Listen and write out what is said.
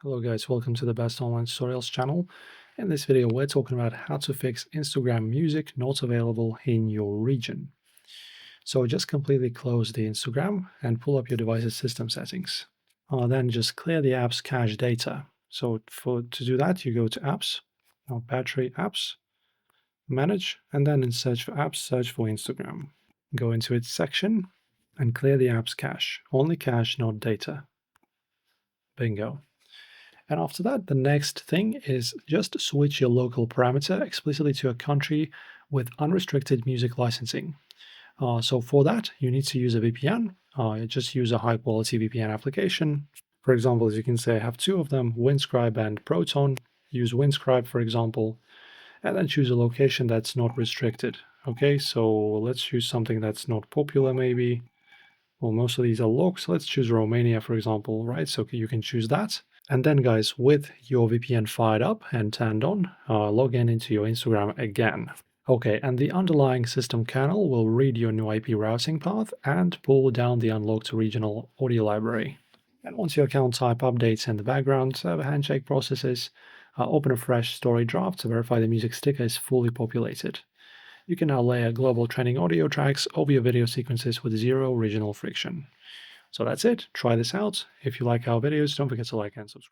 Hello guys, welcome to the Best Online Tutorials channel. In this video, we're talking about how to fix Instagram music not available in your region. So just completely close the Instagram and pull up your device's system settings. Then just clear the app's cache data. So to do that, you go to Apps, now Battery Apps, Manage, and then in Search for Apps, search for Instagram. Go into its section and clear the app's cache. Only cache, not data. Bingo. And after that, the next thing is just switch your local parameter explicitly to a country with unrestricted music licensing. So for that, you need to use a VPN. Just use a high quality VPN application. For example, as you can see, I have two of them, Windscribe and Proton. Use Windscribe, for example, and then choose a location that's not restricted. Okay, so let's choose something that's not popular maybe. Well, most of these are locked, so let's choose Romania, for example, right? So you can choose that. And then, guys, with your VPN fired up and turned on, log in into your Instagram again. Okay, and the underlying system kernel will read your new IP routing path and pull down the unlocked regional audio library. And once your account type updates in the background, server handshake processes, open a fresh story draft to verify the music sticker is fully populated. You can now layer global trending audio tracks over your video sequences with zero regional friction. So that's it. Try this out. If you like our videos, don't forget to like and subscribe.